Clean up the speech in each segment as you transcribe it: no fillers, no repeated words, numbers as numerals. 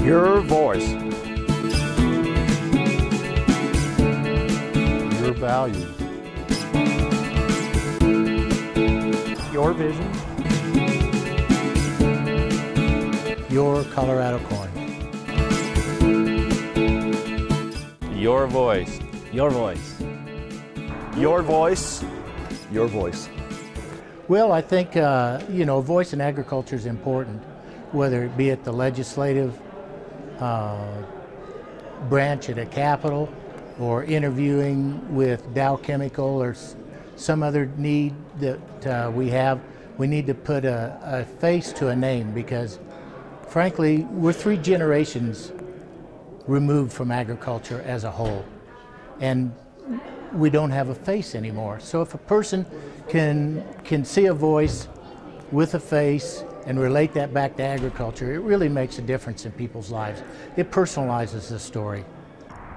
Your voice. Your values. Your vision. Your Colorado corn. Your voice. Your voice. Your voice. Your voice. Well, I think, voice in agriculture is important, whether it be at the legislative branch at a Capitol, or interviewing with Dow Chemical or some other need that we have. We need to put a face to a name, because frankly, we're 3 generations removed from agriculture as a whole, and we don't have a face anymore. So if a person can see a voice with a face and relate that back to agriculture, it really makes a difference in people's lives. It personalizes the story.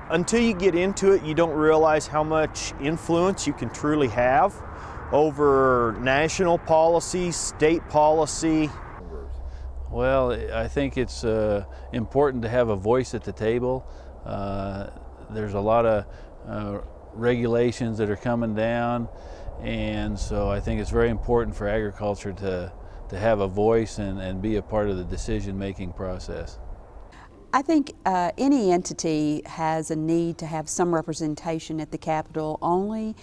Until you get into it, you don't realize how much influence you can truly have over national policy, state policy. Well, I think it's important to have a voice at the table. There's a lot of regulations that are coming down, and so I think it's very important for agriculture to have a voice and be a part of the decision-making process. I think any entity has a need to have some representation at the Capitol, only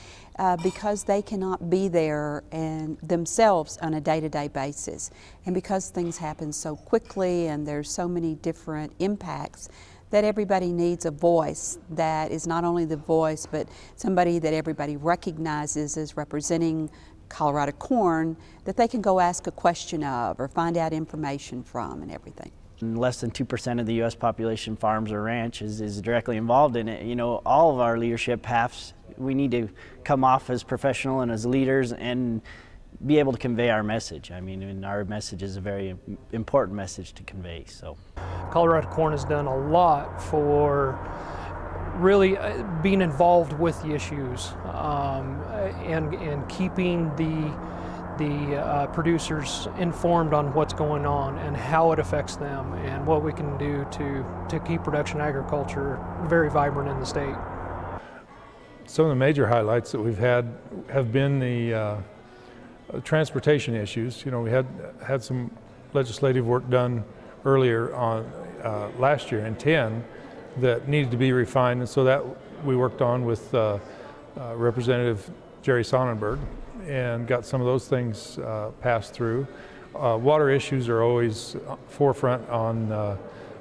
because they cannot be there and themselves on a day-to-day basis. And because things happen so quickly and there's so many different impacts, that everybody needs a voice that is not only the voice, but somebody that everybody recognizes as representing Colorado corn, that they can go ask a question of or find out information from and everything. Less than 2% of the U.S. population farms or ranches is directly involved in it. You know, all of our leadership paths, we need to come off as professional and as leaders and be able to convey our message. I mean, and our message is a very important message to convey. So, Colorado Corn has done a lot for really being involved with the issues and keeping the producers informed on what's going on and how it affects them and what we can do to keep production agriculture very vibrant in the state. Some of the major highlights that we've had have been the transportation issues. You know, we had some legislative work done earlier on last year in 10 that needed to be refined, and so that we worked on with Representative Jerry Sonnenberg and got some of those things passed through. Water issues are always forefront on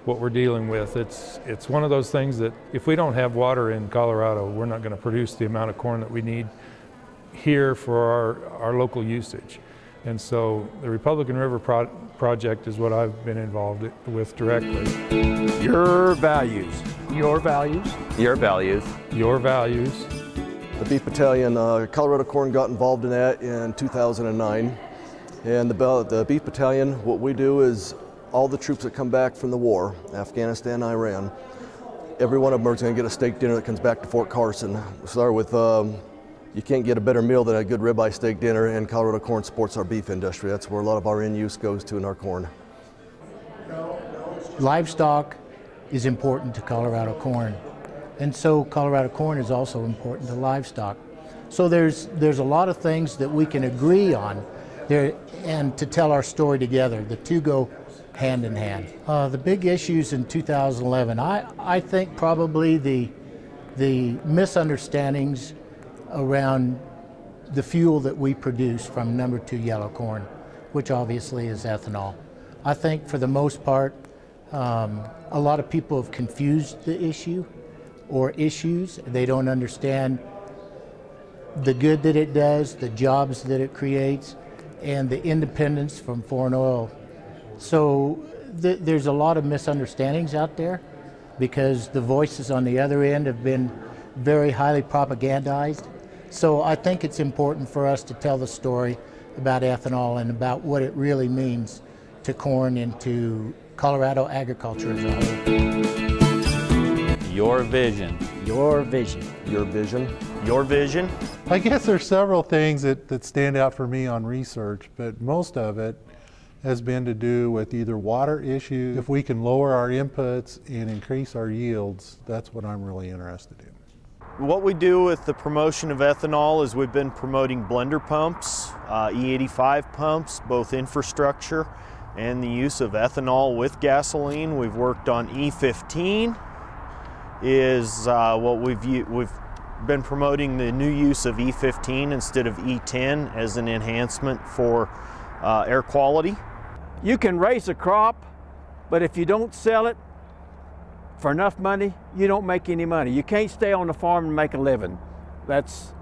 what we're dealing with. It's one of those things that if we don't have water in Colorado, we're not going to produce the amount of corn that we need here for our local usage. And so the Republican River Project is what I've been involved with directly. Your values. Your values. Your values. Your values. The Beef Battalion, Colorado Corn got involved in that in 2009. And the Beef Battalion, what we do is all the troops that come back from the war, Afghanistan, Iran, every one of them is going to get a steak dinner that comes back to Fort Carson. We start with, you can't get a better meal than a good ribeye steak dinner, and Colorado Corn supports our beef industry. That's where a lot of our end use goes to in our corn. Livestock is important to Colorado corn, and so Colorado corn is also important to livestock. So there's a lot of things that we can agree on there, and to tell our story together. The two go hand in hand. The big issues in 2011, I think probably the misunderstandings around the fuel that we produce from number 2 yellow corn, which obviously is ethanol. I think for the most part, a lot of people have confused the issue or issues. They don't understand the good that it does, the jobs that it creates, and the independence from foreign oil. So there's a lot of misunderstandings out there because the voices on the other end have been very highly propagandized. So I think it's important for us to tell the story about ethanol and about what it really means to corn and to Colorado agriculture as a whole. Your vision. Your vision. Your vision. Your vision. I guess there's several things that stand out for me on research, but most of it has been to do with either water issues. If we can lower our inputs and increase our yields, that's what I'm really interested in. What we do with the promotion of ethanol is we've been promoting blender pumps, E85 pumps, both infrastructure and the use of ethanol with gasoline. We've worked on E15 is what we've been promoting the new use of E15 instead of E10 as an enhancement for air quality. You can raise a crop, but if you don't sell it for enough money, you don't make any money. You can't stay on the farm and make a living. That's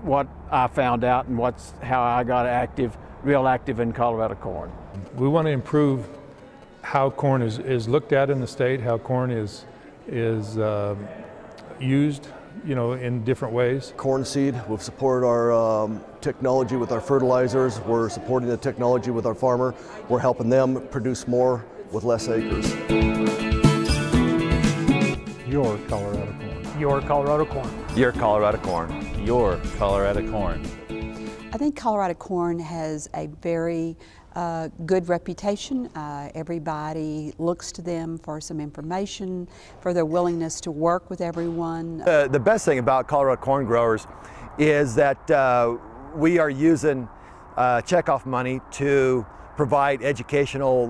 what I found out, and how I got real active in Colorado corn. We want to improve how corn is looked at in the state, how corn is used, in different ways. Corn seed, we've supported our technology with our fertilizers. We're supporting the technology with our farmer. We're helping them produce more with less acres. Your Colorado corn. Your Colorado corn. Your Colorado corn. Your Colorado corn. I think Colorado corn has a very good reputation. Everybody looks to them for some information, for their willingness to work with everyone. The best thing about Colorado corn growers is that we are using checkoff money to provide educational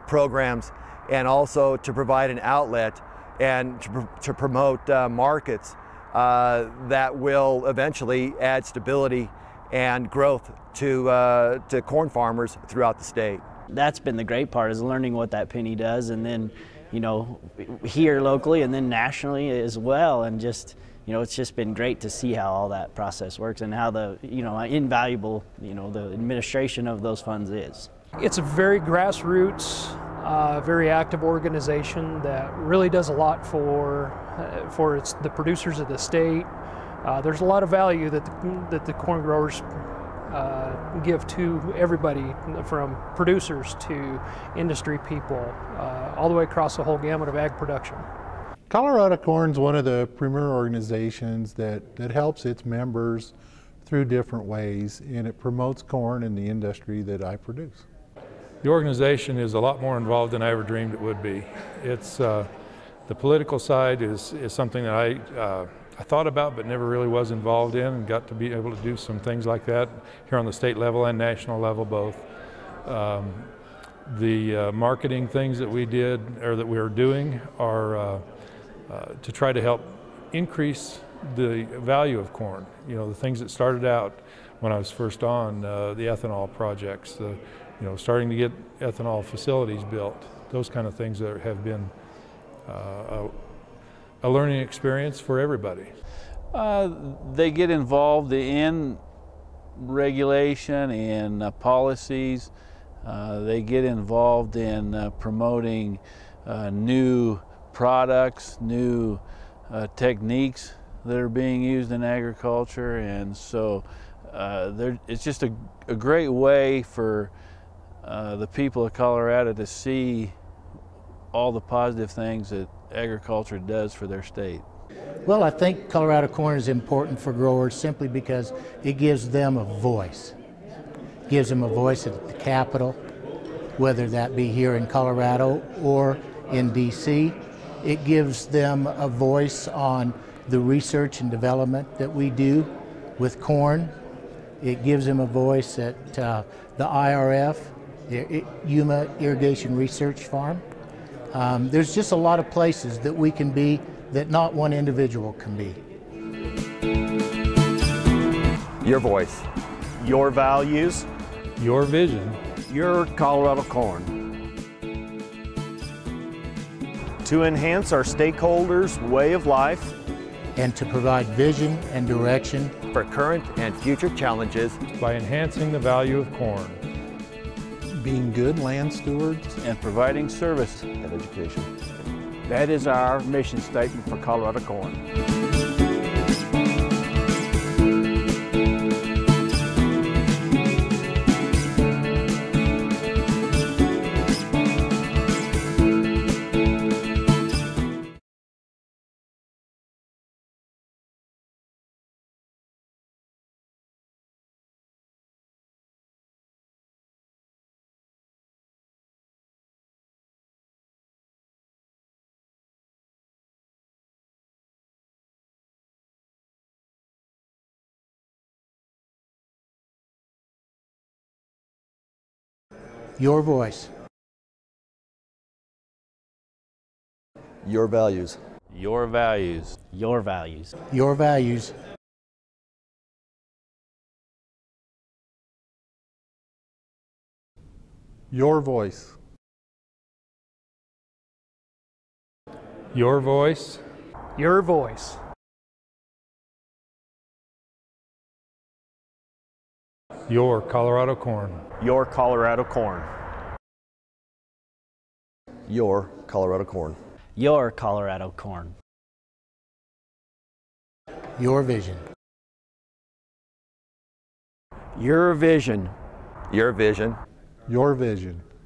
programs, and also to provide an outlet and to promote markets that will eventually add stability and growth to corn farmers throughout the state. That's been the great part, is learning what that penny does, and then, here locally and then nationally as well, and just, it's just been great to see how all that process works and how the, invaluable, the administration of those funds is. It's a very grassroots, very active organization that really does a lot for the producers of the state. There's a lot of value that the corn growers give to everybody, from producers to industry people, all the way across the whole gamut of ag production. Colorado Corn is one of the premier organizations that helps its members through different ways, and it promotes corn in the industry that I produce. The organization is a lot more involved than I ever dreamed it would be. It's the political side is something that I thought about but never really was involved in, and got to be able to do some things like that here on the state level and national level both. The marketing things that we did, or that we are doing, are to try to help increase the value of corn. The things that started out when I was first on, the ethanol projects, starting to get ethanol facilities built, those kind of things that have been a learning experience for everybody. They get involved in regulation and policies. They get involved in promoting new products, new techniques that are being used in agriculture, and so it's just a great way for the people of Colorado to see all the positive things that agriculture does for their state. Well, I think Colorado corn is important for growers simply because it gives them a voice. It gives them a voice at the Capitol, whether that be here in Colorado or in DC. It gives them a voice on the research and development that we do with corn. It gives them a voice at the IRF, the Yuma Irrigation Research Farm. There's just a lot of places that we can be that not one individual can be. Your voice. Your values. Your vision. Your Colorado corn. To enhance our stakeholders' way of life. And to provide vision and direction for current and future challenges. By enhancing the value of corn. Being good land stewards. And providing service and education. That is our mission statement for Colorado corn. Your voice. Your values. Your values. Your values. Your values. Your voice. Your voice. Your voice. Your Colorado corn. Your Colorado corn. Your Colorado corn. Your Colorado corn. Your vision. Your vision. Your vision. Your vision.